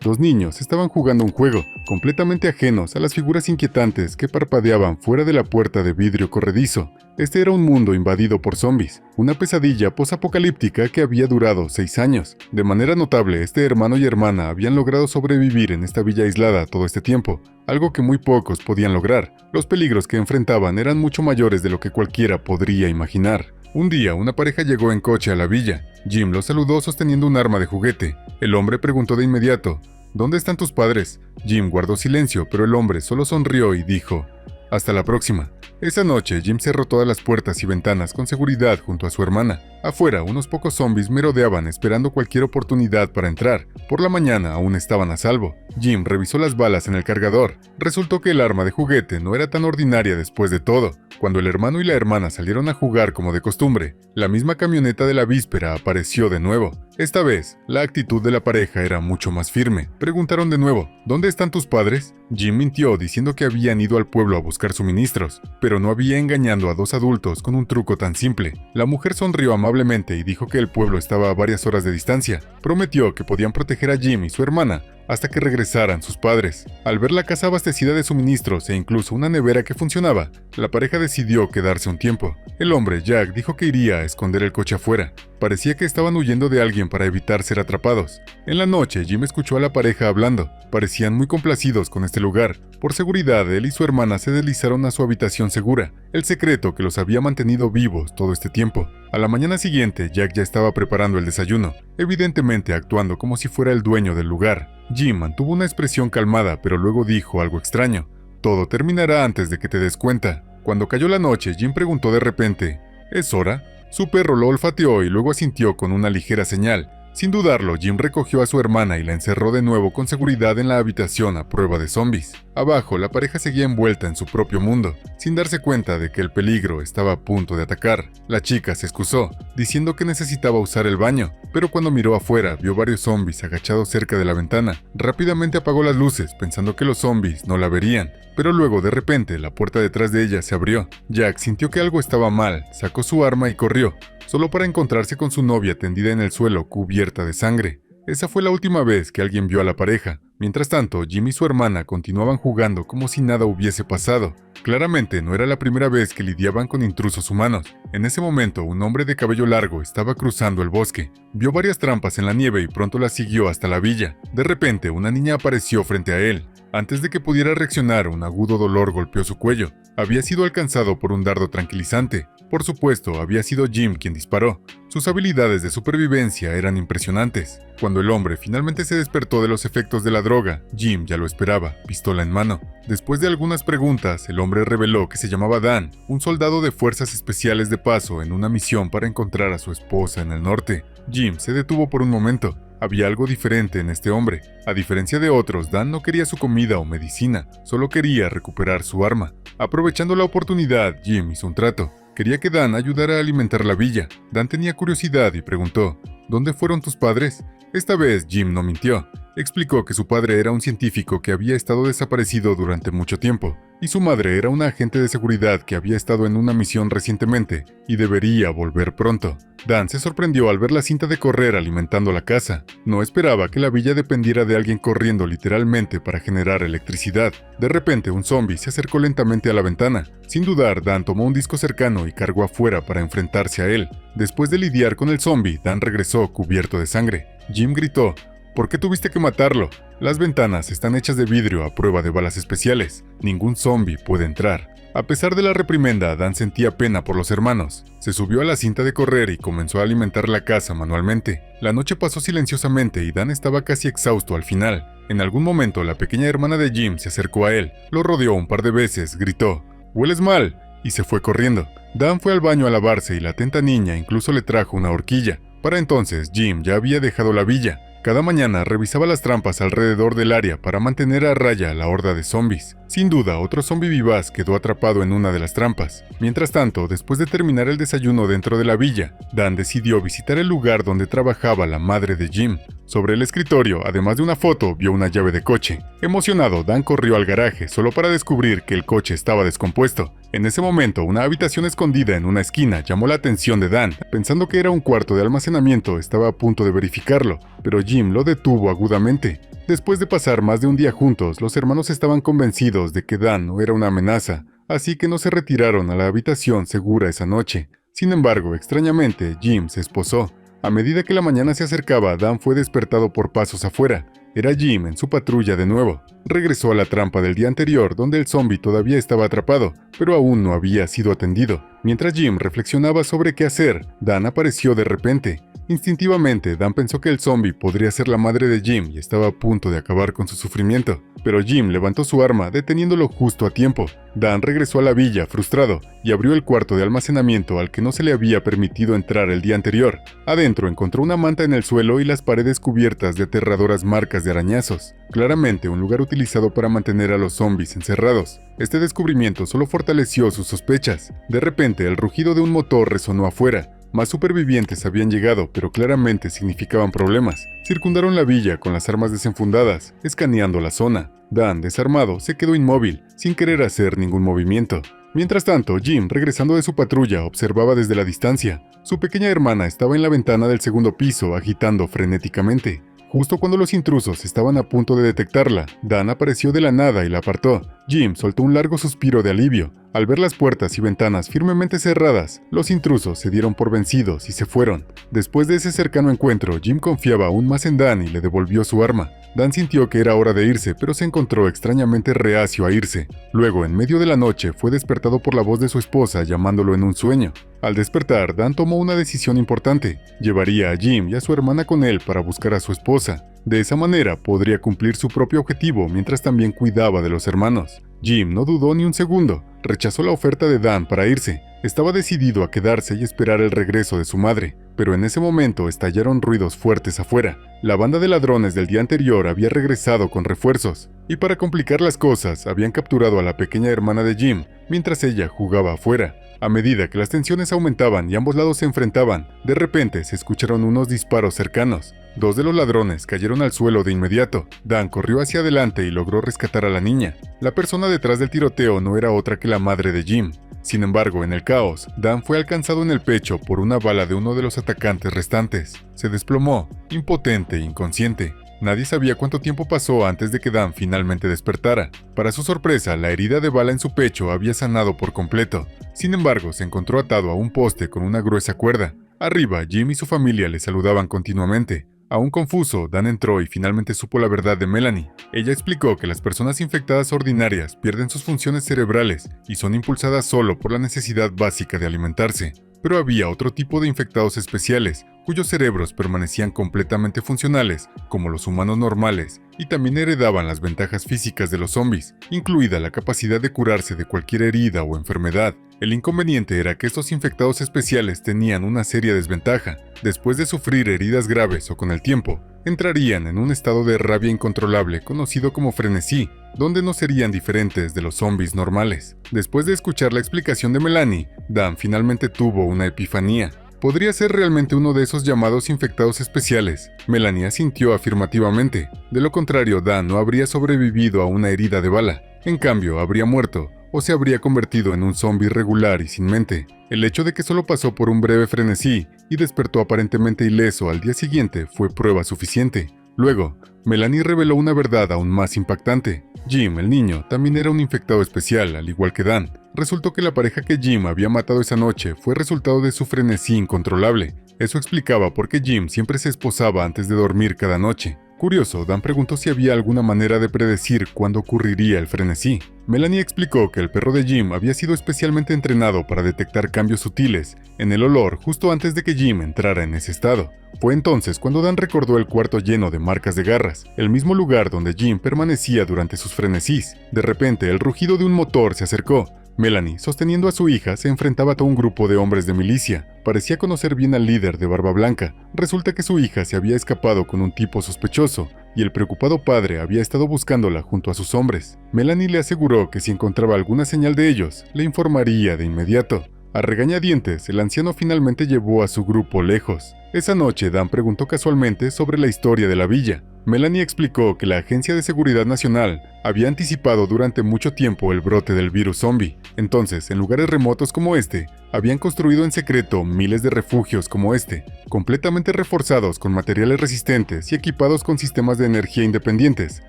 Los niños estaban jugando un juego, completamente ajenos a las figuras inquietantes que parpadeaban fuera de la puerta de vidrio corredizo. Este era un mundo invadido por zombies, una pesadilla posapocalíptica que había durado 6 años. De manera notable, este hermano y hermana habían logrado sobrevivir en esta villa aislada todo este tiempo, algo que muy pocos podían lograr. Los peligros que enfrentaban eran mucho mayores de lo que cualquiera podría imaginar. Un día, una pareja llegó en coche a la villa. Jim los saludó sosteniendo un arma de juguete. El hombre preguntó de inmediato, ¿dónde están tus padres? Jim guardó silencio, pero el hombre solo sonrió y dijo, «Hasta la próxima». Esa noche, Jim cerró todas las puertas y ventanas con seguridad junto a su hermana. Afuera, unos pocos zombies merodeaban esperando cualquier oportunidad para entrar. Por la mañana aún estaban a salvo. Jim revisó las balas en el cargador. Resultó que el arma de juguete no era tan ordinaria después de todo. Cuando el hermano y la hermana salieron a jugar como de costumbre, la misma camioneta de la víspera apareció de nuevo. Esta vez, la actitud de la pareja era mucho más firme. Preguntaron de nuevo, ¿dónde están tus padres? Jim mintió diciendo que habían ido al pueblo a buscar suministros, pero no había engañado a dos adultos con un truco tan simple. La mujer sonrió amablemente y dijo que el pueblo estaba a varias horas de distancia. Prometió que podían proteger a Jim y su hermana hasta que regresaran sus padres. Al ver la casa abastecida de suministros e incluso una nevera que funcionaba, la pareja decidió quedarse un tiempo. El hombre, Jack, dijo que iría a esconder el coche afuera. Parecía que estaban huyendo de alguien para evitar ser atrapados. En la noche, Jim escuchó a la pareja hablando. Parecían muy complacidos con este lugar. Por seguridad, él y su hermana se deslizaron a su habitación segura, el secreto que los había mantenido vivos todo este tiempo. A la mañana siguiente, Jack ya estaba preparando el desayuno, evidentemente actuando como si fuera el dueño del lugar. Jim mantuvo una expresión calmada, pero luego dijo algo extraño. «Todo terminará antes de que te des cuenta». Cuando cayó la noche, Jim preguntó de repente, «¿Es hora?». Su perro lo olfateó y luego asintió con una ligera señal. Sin dudarlo, Jim recogió a su hermana y la encerró de nuevo con seguridad en la habitación a prueba de zombies. Abajo, la pareja seguía envuelta en su propio mundo, sin darse cuenta de que el peligro estaba a punto de atacar. La chica se excusó, diciendo que necesitaba usar el baño, pero cuando miró afuera, vio varios zombies agachados cerca de la ventana. Rápidamente apagó las luces, pensando que los zombies no la verían. Pero luego, de repente, la puerta detrás de ella se abrió. Jack sintió que algo estaba mal, sacó su arma y corrió, solo para encontrarse con su novia tendida en el suelo, cubierta de sangre. Esa fue la última vez que alguien vio a la pareja. Mientras tanto, Jim y su hermana continuaban jugando como si nada hubiese pasado. Claramente no era la primera vez que lidiaban con intrusos humanos. En ese momento, un hombre de cabello largo estaba cruzando el bosque. Vio varias trampas en la nieve y pronto las siguió hasta la villa. De repente, una niña apareció frente a él. Antes de que pudiera reaccionar, un agudo dolor golpeó su cuello. Había sido alcanzado por un dardo tranquilizante. Por supuesto, había sido Jim quien disparó. Sus habilidades de supervivencia eran impresionantes. Cuando el hombre finalmente se despertó de los efectos de la droga, Jim ya lo esperaba, pistola en mano. Después de algunas preguntas, el hombre reveló que se llamaba Dan, un soldado de fuerzas especiales de paso en una misión para encontrar a su esposa en el norte. Jim se detuvo por un momento. Había algo diferente en este hombre. A diferencia de otros, Dan no quería su comida o medicina, solo quería recuperar su arma. Aprovechando la oportunidad, Jim hizo un trato. Quería que Dan ayudara a alimentar la villa. Dan tenía curiosidad y preguntó, ¿dónde fueron tus padres? Esta vez Jim no mintió. Explicó que su padre era un científico que había estado desaparecido durante mucho tiempo, y su madre era una agente de seguridad que había estado en una misión recientemente y debería volver pronto. Dan se sorprendió al ver la cinta de correr alimentando la casa. No esperaba que la villa dependiera de alguien corriendo literalmente para generar electricidad. De repente, un zombie se acercó lentamente a la ventana. Sin dudar, Dan tomó un disco cercano y cargó afuera para enfrentarse a él. Después de lidiar con el zombie, Dan regresó cubierto de sangre. Jim gritó, ¿por qué tuviste que matarlo? Las ventanas están hechas de vidrio a prueba de balas especiales. Ningún zombie puede entrar. A pesar de la reprimenda, Dan sentía pena por los hermanos. Se subió a la cinta de correr y comenzó a alimentar la casa manualmente. La noche pasó silenciosamente y Dan estaba casi exhausto al final. En algún momento, la pequeña hermana de Jim se acercó a él, lo rodeó un par de veces, gritó, «¡Hueles mal!» y se fue corriendo. Dan fue al baño a lavarse y la atenta niña incluso le trajo una horquilla. Para entonces, Jim ya había dejado la villa. Cada mañana revisaba las trampas alrededor del área para mantener a raya a la horda de zombies. Sin duda, otro zombie vivaz quedó atrapado en una de las trampas. Mientras tanto, después de terminar el desayuno dentro de la villa, Dan decidió visitar el lugar donde trabajaba la madre de Jim. Sobre el escritorio, además de una foto, vio una llave de coche. Emocionado, Dan corrió al garaje solo para descubrir que el coche estaba descompuesto. En ese momento, una habitación escondida en una esquina llamó la atención de Dan. Pensando que era un cuarto de almacenamiento, estaba a punto de verificarlo, pero Jim lo detuvo agudamente. Después de pasar más de un día juntos, los hermanos estaban convencidos de que Dan no era una amenaza, así que no se retiraron a la habitación segura esa noche. Sin embargo, extrañamente, Jim se esposó. A medida que la mañana se acercaba, Dan fue despertado por pasos afuera. Era Jim en su patrulla de nuevo. Regresó a la trampa del día anterior, donde el zombie todavía estaba atrapado, pero aún no había sido atendido. Mientras Jim reflexionaba sobre qué hacer, Dan apareció de repente. Instintivamente, Dan pensó que el zombie podría ser la madre de Jim y estaba a punto de acabar con su sufrimiento. Pero Jim levantó su arma, deteniéndolo justo a tiempo. Dan regresó a la villa, frustrado, y abrió el cuarto de almacenamiento al que no se le había permitido entrar el día anterior. Adentro encontró una manta en el suelo y las paredes cubiertas de aterradoras marcas de arañazos. Claramente un lugar utilizado para mantener a los zombies encerrados. Este descubrimiento solo fortaleció sus sospechas. De repente, el rugido de un motor resonó afuera. Más supervivientes habían llegado, pero claramente significaban problemas. Circundaron la villa con las armas desenfundadas, escaneando la zona. Dan, desarmado, se quedó inmóvil, sin querer hacer ningún movimiento. Mientras tanto, Jim, regresando de su patrulla, observaba desde la distancia. Su pequeña hermana estaba en la ventana del segundo piso, agitando frenéticamente. Justo cuando los intrusos estaban a punto de detectarla, Dan apareció de la nada y la apartó. Jim soltó un largo suspiro de alivio. Al ver las puertas y ventanas firmemente cerradas, los intrusos se dieron por vencidos y se fueron. Después de ese cercano encuentro, Jim confiaba aún más en Dan y le devolvió su arma. Dan sintió que era hora de irse, pero se encontró extrañamente reacio a irse. Luego, en medio de la noche, fue despertado por la voz de su esposa llamándolo en un sueño. Al despertar, Dan tomó una decisión importante. Llevaría a Jim y a su hermana con él para buscar a su esposa. De esa manera podría cumplir su propio objetivo mientras también cuidaba de los hermanos. Jim no dudó ni un segundo. Rechazó la oferta de Dan para irse. Estaba decidido a quedarse y esperar el regreso de su madre. Pero en ese momento estallaron ruidos fuertes afuera. La banda de ladrones del día anterior había regresado con refuerzos. Y para complicar las cosas, habían capturado a la pequeña hermana de Jim mientras ella jugaba afuera. A medida que las tensiones aumentaban y ambos lados se enfrentaban, de repente se escucharon unos disparos cercanos. Dos de los ladrones cayeron al suelo de inmediato. Dan corrió hacia adelante y logró rescatar a la niña. La persona detrás del tiroteo no era otra que la madre de Jim. Sin embargo, en el caos, Dan fue alcanzado en el pecho por una bala de uno de los atacantes restantes. Se desplomó, impotente e inconsciente. Nadie sabía cuánto tiempo pasó antes de que Dan finalmente despertara. Para su sorpresa, la herida de bala en su pecho había sanado por completo. Sin embargo, se encontró atado a un poste con una gruesa cuerda. Arriba, Jim y su familia le saludaban continuamente. Aún confuso, Dan entró y finalmente supo la verdad de Melanie. Ella explicó que las personas infectadas ordinarias pierden sus funciones cerebrales y son impulsadas solo por la necesidad básica de alimentarse. Pero había otro tipo de infectados especiales, cuyos cerebros permanecían completamente funcionales, como los humanos normales, y también heredaban las ventajas físicas de los zombies, incluida la capacidad de curarse de cualquier herida o enfermedad. El inconveniente era que estos infectados especiales tenían una seria desventaja. Después de sufrir heridas graves o con el tiempo, entrarían en un estado de rabia incontrolable conocido como frenesí, donde no serían diferentes de los zombies normales. Después de escuchar la explicación de Melanie, Dan finalmente tuvo una epifanía. ¿Podría ser realmente uno de esos llamados infectados especiales? Melanie asintió afirmativamente. De lo contrario, Dan no habría sobrevivido a una herida de bala. En cambio, habría muerto, o se habría convertido en un zombie regular y sin mente. El hecho de que solo pasó por un breve frenesí y despertó aparentemente ileso al día siguiente fue prueba suficiente. Luego, Melanie reveló una verdad aún más impactante. Jim, el niño, también era un infectado especial, al igual que Dan. Resultó que la pareja que Jim había matado esa noche fue resultado de su frenesí incontrolable. Eso explicaba por qué Jim siempre se esposaba antes de dormir cada noche. Curioso, Dan preguntó si había alguna manera de predecir cuándo ocurriría el frenesí. Melanie explicó que el perro de Jim había sido especialmente entrenado para detectar cambios sutiles en el olor justo antes de que Jim entrara en ese estado. Fue entonces cuando Dan recordó el cuarto lleno de marcas de garras, el mismo lugar donde Jim permanecía durante sus frenesís. De repente, el rugido de un motor se acercó. Melanie, sosteniendo a su hija, se enfrentaba a un grupo de hombres de milicia. Parecía conocer bien al líder de Barba Blanca. Resulta que su hija se había escapado con un tipo sospechoso, y el preocupado padre había estado buscándola junto a sus hombres. Melanie le aseguró que si encontraba alguna señal de ellos, le informaría de inmediato. A regañadientes, el anciano finalmente llevó a su grupo lejos. Esa noche, Dan preguntó casualmente sobre la historia de la villa. Melanie explicó que la Agencia de Seguridad Nacional había anticipado durante mucho tiempo el brote del virus zombie. Entonces, en lugares remotos como este, habían construido en secreto miles de refugios como este, completamente reforzados con materiales resistentes y equipados con sistemas de energía independientes,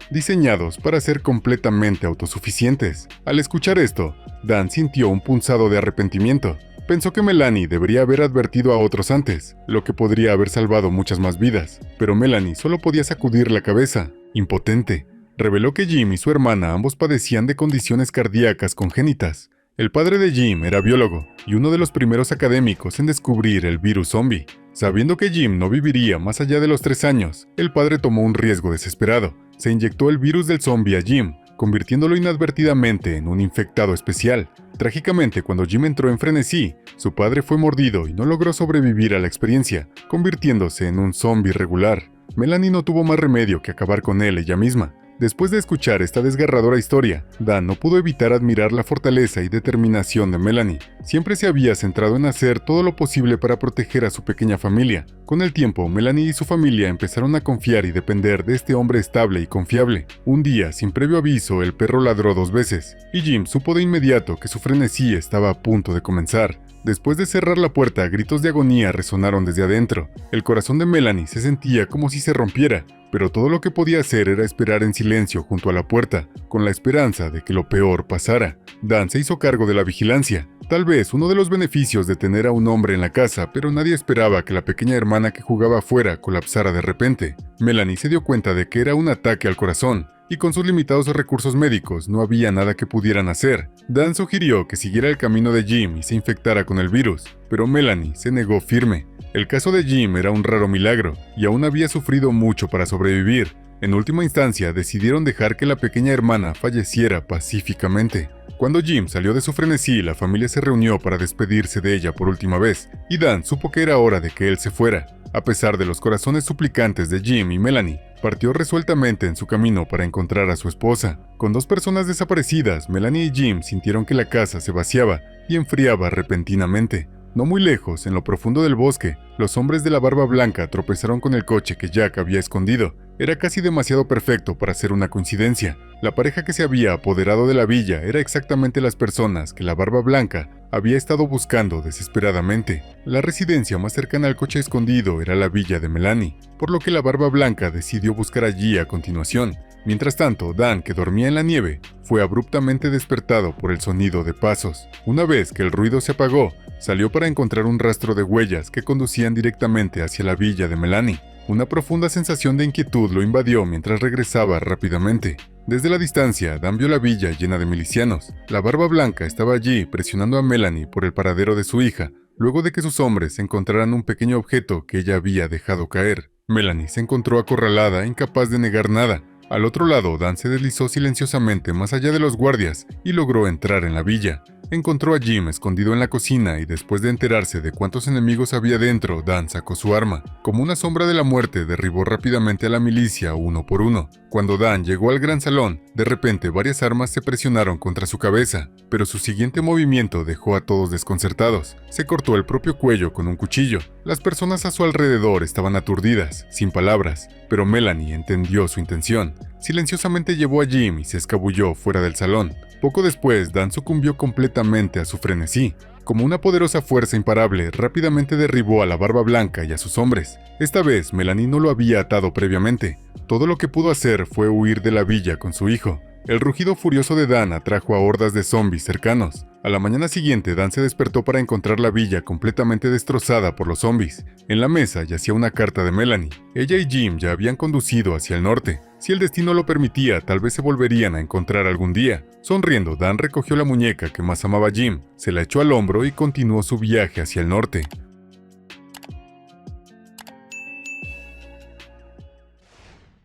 diseñados para ser completamente autosuficientes. Al escuchar esto, Dan sintió un punzado de arrepentimiento. Pensó que Melanie debería haber advertido a otros antes, lo que podría haber salvado muchas más vidas, pero Melanie solo podía sacudir la cabeza, impotente. Reveló que Jim y su hermana ambos padecían de condiciones cardíacas congénitas. El padre de Jim era biólogo y uno de los primeros académicos en descubrir el virus zombie. Sabiendo que Jim no viviría más allá de los 3 años, el padre tomó un riesgo desesperado. Se inyectó el virus del zombie a Jim, convirtiéndolo inadvertidamente en un infectado especial. Trágicamente, cuando Jim entró en frenesí, su padre fue mordido y no logró sobrevivir a la experiencia, convirtiéndose en un zombie regular. Melanie no tuvo más remedio que acabar con él ella misma. Después de escuchar esta desgarradora historia, Dan no pudo evitar admirar la fortaleza y determinación de Melanie. Siempre se había centrado en hacer todo lo posible para proteger a su pequeña familia. Con el tiempo, Melanie y su familia empezaron a confiar y depender de este hombre estable y confiable. Un día, sin previo aviso, el perro ladró 2 veces, y Jim supo de inmediato que su frenesí estaba a punto de comenzar. Después de cerrar la puerta, gritos de agonía resonaron desde adentro. El corazón de Melanie se sentía como si se rompiera, pero todo lo que podía hacer era esperar en silencio junto a la puerta, con la esperanza de que lo peor pasara. Dan se hizo cargo de la vigilancia, tal vez uno de los beneficios de tener a un hombre en la casa, pero nadie esperaba que la pequeña hermana que jugaba afuera colapsara de repente. Melanie se dio cuenta de que era un ataque al corazón, y con sus limitados recursos médicos no había nada que pudieran hacer. Dan sugirió que siguiera el camino de Jim y se infectara con el virus, pero Melanie se negó firme. El caso de Jim era un raro milagro, y aún había sufrido mucho para sobrevivir. En última instancia, decidieron dejar que la pequeña hermana falleciera pacíficamente. Cuando Jim salió de su frenesí, la familia se reunió para despedirse de ella por última vez, y Dan supo que era hora de que él se fuera. A pesar de los corazones suplicantes de Jim y Melanie, partió resueltamente en su camino para encontrar a su esposa. Con 2 personas desaparecidas, Melanie y Jim sintieron que la casa se vaciaba y enfriaba repentinamente. No muy lejos, en lo profundo del bosque, los hombres de la barba blanca tropezaron con el coche que Jack había escondido. Era casi demasiado perfecto para ser una coincidencia. La pareja que se había apoderado de la villa era exactamente las personas que la barba blanca había estado buscando desesperadamente. La residencia más cercana al coche escondido era la villa de Melanie, por lo que la barba blanca decidió buscar allí a continuación. Mientras tanto, Dan, que dormía en la nieve, fue abruptamente despertado por el sonido de pasos. Una vez que el ruido se apagó, salió para encontrar un rastro de huellas que conducían directamente hacia la villa de Melanie. Una profunda sensación de inquietud lo invadió mientras regresaba rápidamente. Desde la distancia, Dan vio la villa llena de milicianos. La barba blanca estaba allí presionando a Melanie por el paradero de su hija, luego de que sus hombres encontraran un pequeño objeto que ella había dejado caer. Melanie se encontró acorralada, incapaz de negar nada. Al otro lado, Dan se deslizó silenciosamente más allá de los guardias y logró entrar en la villa. Encontró a Jim escondido en la cocina y después de enterarse de cuántos enemigos había dentro, Dan sacó su arma. Como una sombra de la muerte, derribó rápidamente a la milicia uno por uno. Cuando Dan llegó al gran salón, de repente varias armas se presionaron contra su cabeza, pero su siguiente movimiento dejó a todos desconcertados. Se cortó el propio cuello con un cuchillo. Las personas a su alrededor estaban aturdidas, sin palabras, pero Melanie entendió su intención. Silenciosamente llevó a Jim y se escabulló fuera del salón. Poco después, Dan sucumbió completamente a su frenesí. Como una poderosa fuerza imparable, rápidamente derribó a la barba blanca y a sus hombres. Esta vez, Melanie no lo había atado previamente. Todo lo que pudo hacer fue huir de la villa con su hijo. El rugido furioso de Dan atrajo a hordas de zombies cercanos. A la mañana siguiente, Dan se despertó para encontrar la villa completamente destrozada por los zombies. En la mesa yacía una carta de Melanie. Ella y Jim ya habían conducido hacia el norte. Si el destino lo permitía, tal vez se volverían a encontrar algún día. Sonriendo, Dan recogió la muñeca que más amaba Jim, se la echó al hombro y continuó su viaje hacia el norte.